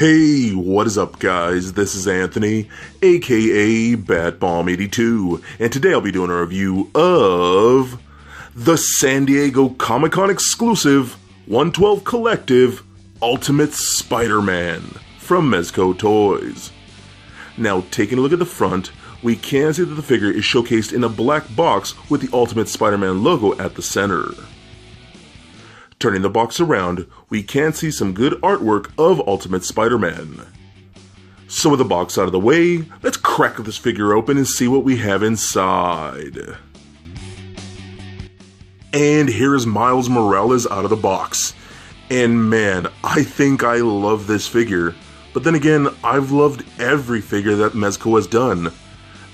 Hey, what is up guys? This is Anthony, aka BatBomb82, and today I'll be doing a review of the San Diego Comic-Con exclusive 112 Collective Ultimate Spider-Man from Mezco Toyz. Now, taking a look at the front, we can see that the figure is showcased in a black box with the Ultimate Spider-Man logo at the center. Turning the box around, we can see some good artwork of Ultimate Spider-Man. So with the box out of the way, let's crack this figure open and see what we have inside. And here is Miles Morales out of the box. And man, I think I love this figure. But then again, I've loved every figure that Mezco has done.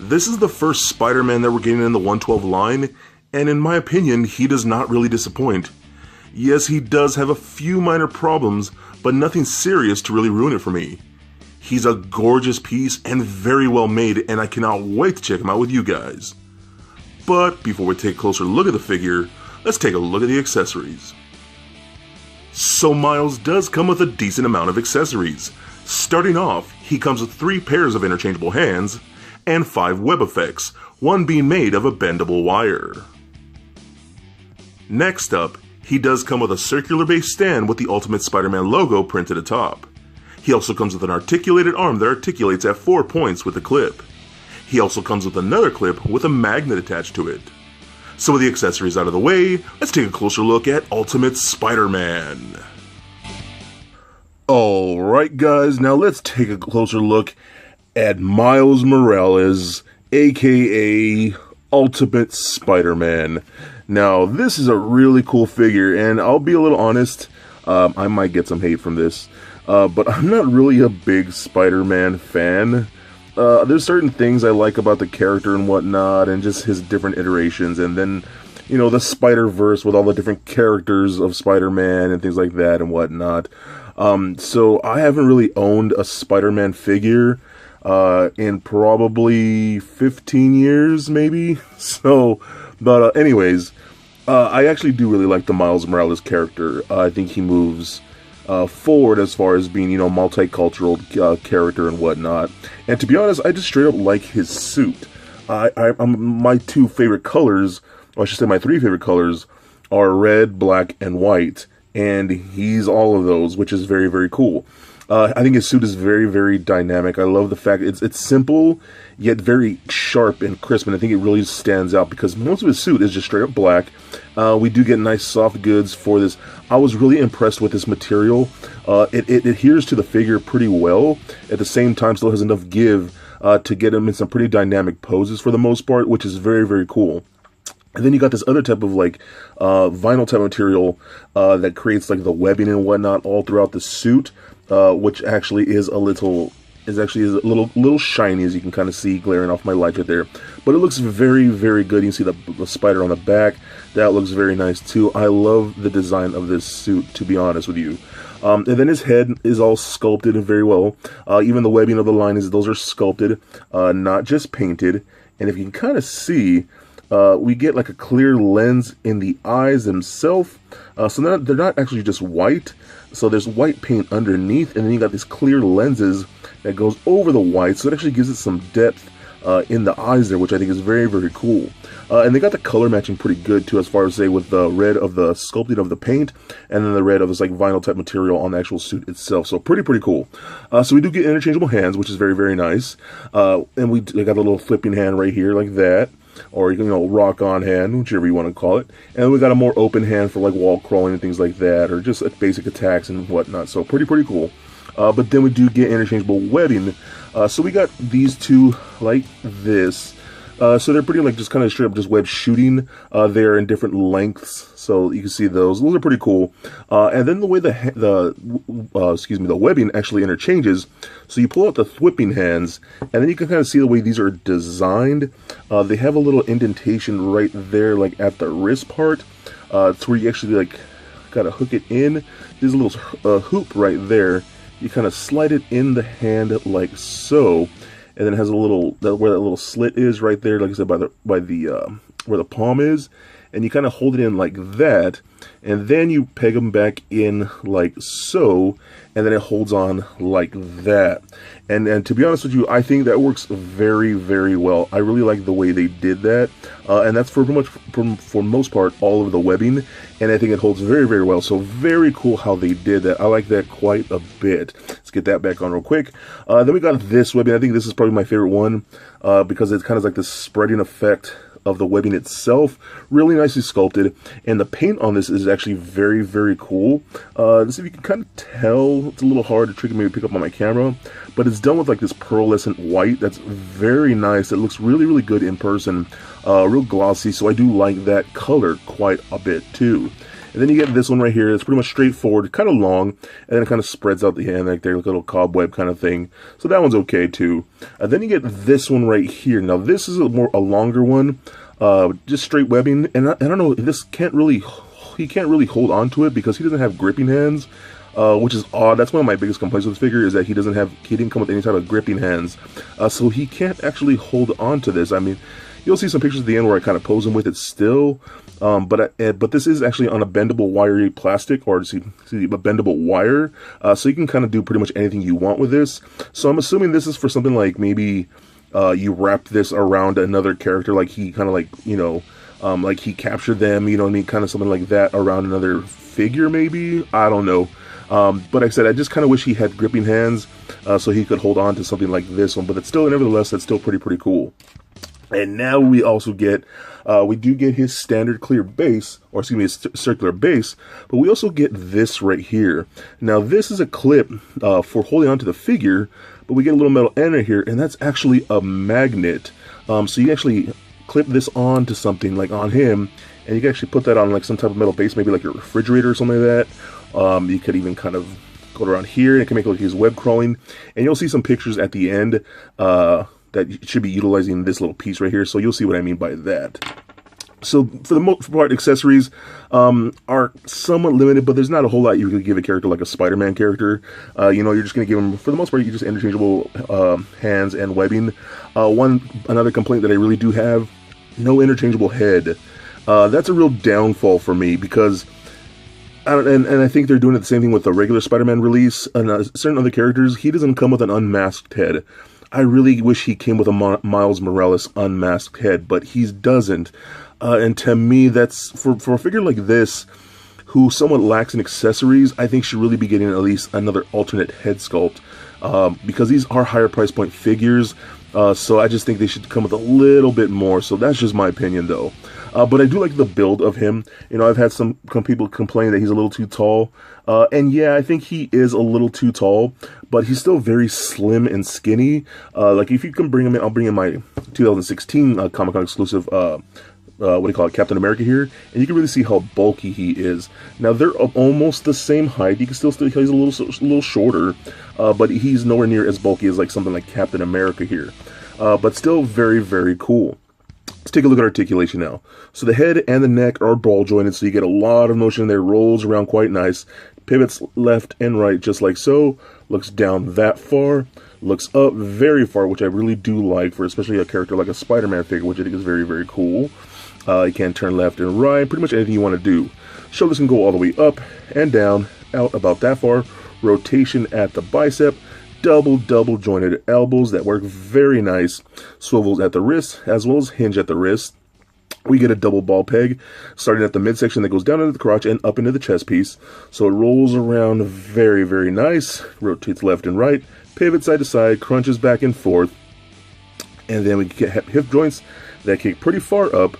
This is the first Spider-Man that we're getting in the 112 line, and in my opinion, he does not really disappoint. Yes, he does have a few minor problems, but nothing serious to really ruin it for me. He's a gorgeous piece and very well made, and I cannot wait to check him out with you guys. But before we take a closer look at the figure, let's take a look at the accessories. So Miles does come with a decent amount of accessories. Starting off, he comes with 3 pairs of interchangeable hands and 5 web effects, one being made of a bendable wire. Next up, he does come with a circular base stand with the Ultimate Spider-Man logo printed atop. He also comes with an articulated arm that articulates at 4 points with a clip. He also comes with another clip with a magnet attached to it. So with the accessories out of the way, let's take a closer look at Ultimate Spider-Man. Alright guys, now let's take a closer look at Miles Morales, aka Ultimate Spider-Man. Now, this is a really cool figure, and I'll be a little honest, I might get some hate from this, but I'm not really a big Spider-Man fan. There's certain things I like about the character and whatnot, and just his different iterations, and then, you know, the Spider-Verse with all the different characters of Spider-Man and things like that and whatnot. So I haven't really owned a Spider-Man figure in probably 15 years, maybe, so... But anyways, I actually do really like the Miles Morales character. I think he moves forward as far as being, you know, multicultural character and whatnot. And to be honest, I just straight up like his suit. My 2 favorite colors, or I should say my 3 favorite colors, are red, black, and white. And he's all of those, which is very, very cool. I think his suit is very, very dynamic. I love the fact it's simple, yet very sharp and crisp, and I think it really stands out because most of his suit is just straight up black. We do get nice soft goods for this. I was really impressed with this material. It adheres to the figure pretty well. At the same time, still has enough give to get him in some pretty dynamic poses for the most part, which is very, very cool. And then you got this other type of like vinyl type material that creates like the webbing and whatnot all throughout the suit. Which actually is a little shiny, as you can kind of see glaring off my light right there. But it looks very, very good. You can see the spider on the back. That looks very nice too. I love the design of this suit, to be honest with you. And then his head is all sculpted and very well. Even the webbing of the line those are sculpted, not just painted. And if you can kind of see, we get like a clear lens in the eyes themselves. So they're not actually just white. So there's white paint underneath, and then you got these clear lenses that goes over the white, so it actually gives it some depth in the eyes there, which I think is very, very cool. And they got the color matching pretty good too, as far as say with the red of the sculpting of the paint, and then the red of this like vinyl type material on the actual suit itself. So pretty cool. So we do get interchangeable hands, which is very, very nice. And they got a little flipping hand right here like that. Or, you know, rock-on hand, whichever you want to call it. And we got a more open hand for, like, wall crawling and things like that, or just basic attacks and whatnot. So, pretty cool. But then we do get interchangeable webbing. So we got these 2 like this. So they're pretty, like, just kind of straight up just web shooting. They're in different lengths, so you can see those. Those are pretty cool. And then the way the webbing actually interchanges. So you pull out the whipping hands, and then you can kind of see the way these are designed. They have a little indentation right there, like at the wrist part. It's where you actually like gotta hook it in. There's a little hoop right there. You kind of slide it in the hand like so. And then it has a little, where that little slit is right there, like I said, by the where the palm is. and you kind of hold it in like that, and then you peg them back in like so, and then it holds on like that. And to be honest with you, I think that works very, very well. I really like the way they did that, and that's for pretty much, for most part, all of the webbing, and I think it holds very, very well. So very cool how they did that. I like that quite a bit. Let's get that back on real quick. Then we got this webbing. I think this is probably my favorite one, because it's kind of like this spreading effect of the webbing itself, really nicely sculpted, and the paint on this is actually very, very cool. Let's see if you can kind of tell. It's a little hard to trick maybe pick up on my camera, but it's done with like this pearlescent white that's very nice. It looks really, really good in person, real glossy, so I do like that color quite a bit too. And then you get this one right here. It's pretty much straightforward, kind of long, and then it kind of spreads out the end like they're like a little cobweb kind of thing. So that one's okay too. And then you get this one right here. Now this is a longer one, just straight webbing, and I don't know. This he can't really hold on to it because he doesn't have gripping hands, which is odd. That's one of my biggest complaints with this figure, is that he didn't come with any type of gripping hands, so he can't actually hold on to this. I mean, you'll see some pictures at the end where I kind of pose him with it still, but this is actually on a bendable wiry plastic, or see a bendable wire, so you can kind of do pretty much anything you want with this. So I'm assuming this is for something like maybe you wrap this around another character, like he kind of like, you know, like he captured them, you know what I mean, kind of something like that around another figure maybe, I don't know. But like I said, I just kind of wish he had gripping hands, so he could hold on to something like this one, but it's still, nevertheless, that's still pretty cool. And now we also get, we do get his standard clear base, or excuse me, his circular base, but we also get this right here. Now this is a clip for holding onto the figure, but we get a little metal end right here, and that's actually a magnet. So you actually clip this on to something, like on him, and you can actually put that on like some type of metal base, maybe like your refrigerator or something like that. You could even kind of go around here, and it can make it look like he's web crawling, and you'll see some pictures at the end, that should be utilizing this little piece right here, so you'll see what I mean by that. So for the most part, accessories are somewhat limited, but there's not a whole lot you could give a character like a Spider-Man character. You know, you're just going to give him, for the most part, you just interchangeable hands and webbing. Another complaint that I really do have, no interchangeable head. That's a real downfall for me, because and I think they're doing the same thing with the regular Spider-Man release. And certain other characters, he doesn't come with an unmasked head. I really wish he came with a Miles Morales unmasked head, but he doesn't. And to me, that's, for a figure like this, who somewhat lacks in accessories, I think should really be getting at least another alternate head sculpt. Because these are higher price point figures, so I just think they should come with a little bit more. So that's just my opinion, though. But I do like the build of him. You know, I've had some people complain that he's a little too tall. And yeah, I think he is a little too tall, but he's still very slim and skinny. Like, if you can bring him in, I'll bring in my 2016 Comic-Con exclusive, what do you call it, Captain America here, and you can really see how bulky he is. Now, they're almost the same height. You can still he's a little shorter, but he's nowhere near as bulky as like something like Captain America here. But still very, very cool. Let's take a look at articulation now. So the head and the neck are ball jointed, so you get a lot of motion there, rolls around quite nice, pivots left and right just like so, looks down that far, looks up very far, which I really do like for especially a character like a Spider-Man figure, which I think is very, very cool. You can turn left and right, pretty much anything you want to do. Shoulders can go all the way up and down, out about that far, rotation at the bicep, double jointed elbows that work very nice, swivels at the wrist as well as hinge at the wrist. We get a double ball peg starting at the midsection that goes down into the crotch and up into the chest piece. So it rolls around very, very nice, rotates left and right, pivots side to side, crunches back and forth. And then we get hip joints that kick pretty far up,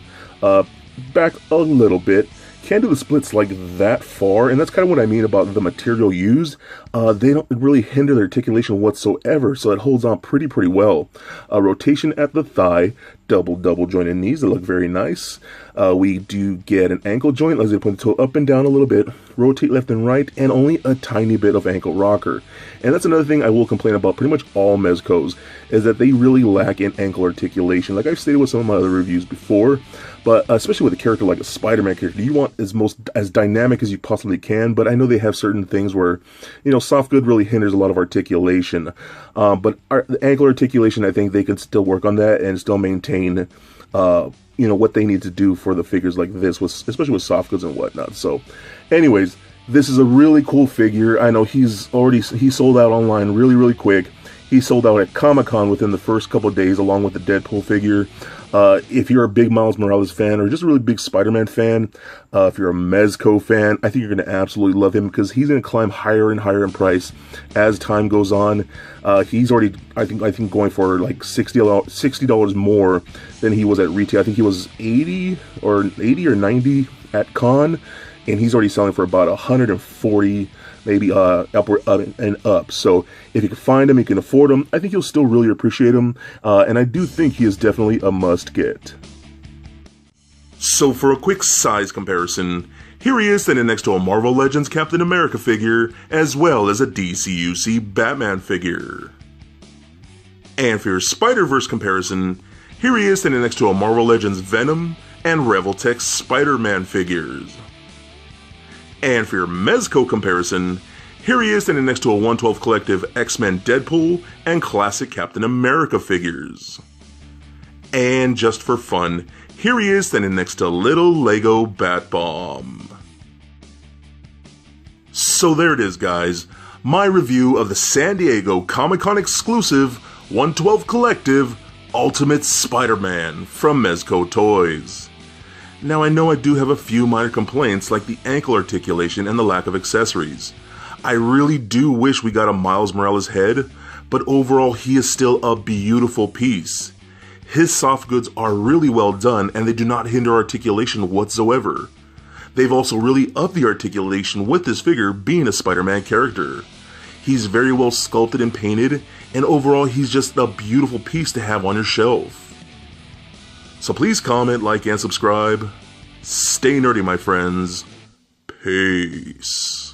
back a little bit. Can't do the splits like that far, and that's kind of what I mean about the material used. They don't really hinder the articulation whatsoever, so it holds on pretty well. Rotation at the thigh, double jointed knees that look very nice. We do get an ankle joint, as they put the toe up and down a little bit, rotate left and right, and only a tiny bit of ankle rocker. And that's another thing I will complain about pretty much all Mezcos, is that they really lack in ankle articulation. Like I've stated with some of my other reviews before, but especially with a character like a Spider-Man character, you want as dynamic as you possibly can, but I know they have certain things where, you know, soft good really hinders a lot of articulation. But the ankle articulation, I think they could still work on that and still maintain what they need to do for the figures like this, especially with soft goods and whatnot. So, anyways, this is a really cool figure. I know he sold out online really quick. He sold out at Comic-Con within the first couple of days, along with the Deadpool figure. If you're a big Miles Morales fan, or just a really big Spider-Man fan, if you're a Mezco fan, I think you're going to absolutely love him, because he's going to climb higher and higher in price as time goes on. He's already, I think going for like $60 more than he was at retail. I think he was 80 or 90 at con, and he's already selling for about 140, maybe upward and up. So if you can find him, you can afford him, I think you'll still really appreciate him, and I do think he is definitely a must get. So for a quick size comparison, here he is standing next to a Marvel Legends Captain America figure, as well as a DCUC Batman figure. And for your Spider-Verse comparison, here he is standing next to a Marvel Legends Venom and Revoltech Spider-Man figures. And for your Mezco comparison, here he is standing next to a 112 Collective X-Men Deadpool and classic Captain America figures. And just for fun, here he is standing next to little Lego Bat-Bomb. So there it is, guys, my review of the San Diego Comic-Con exclusive 112 Collective Ultimate Spider-Man from Mezco Toys. Now, I know I do have a few minor complaints, like the ankle articulation and the lack of accessories. I really do wish we got a Miles Morales head, but overall he is still a beautiful piece. His soft goods are really well done, and they do not hinder articulation whatsoever. They've also really upped the articulation with this figure being a Spider-Man character. He's very well sculpted and painted, and overall he's just a beautiful piece to have on your shelf. So please comment, like, and subscribe. Stay nerdy, my friends. Peace.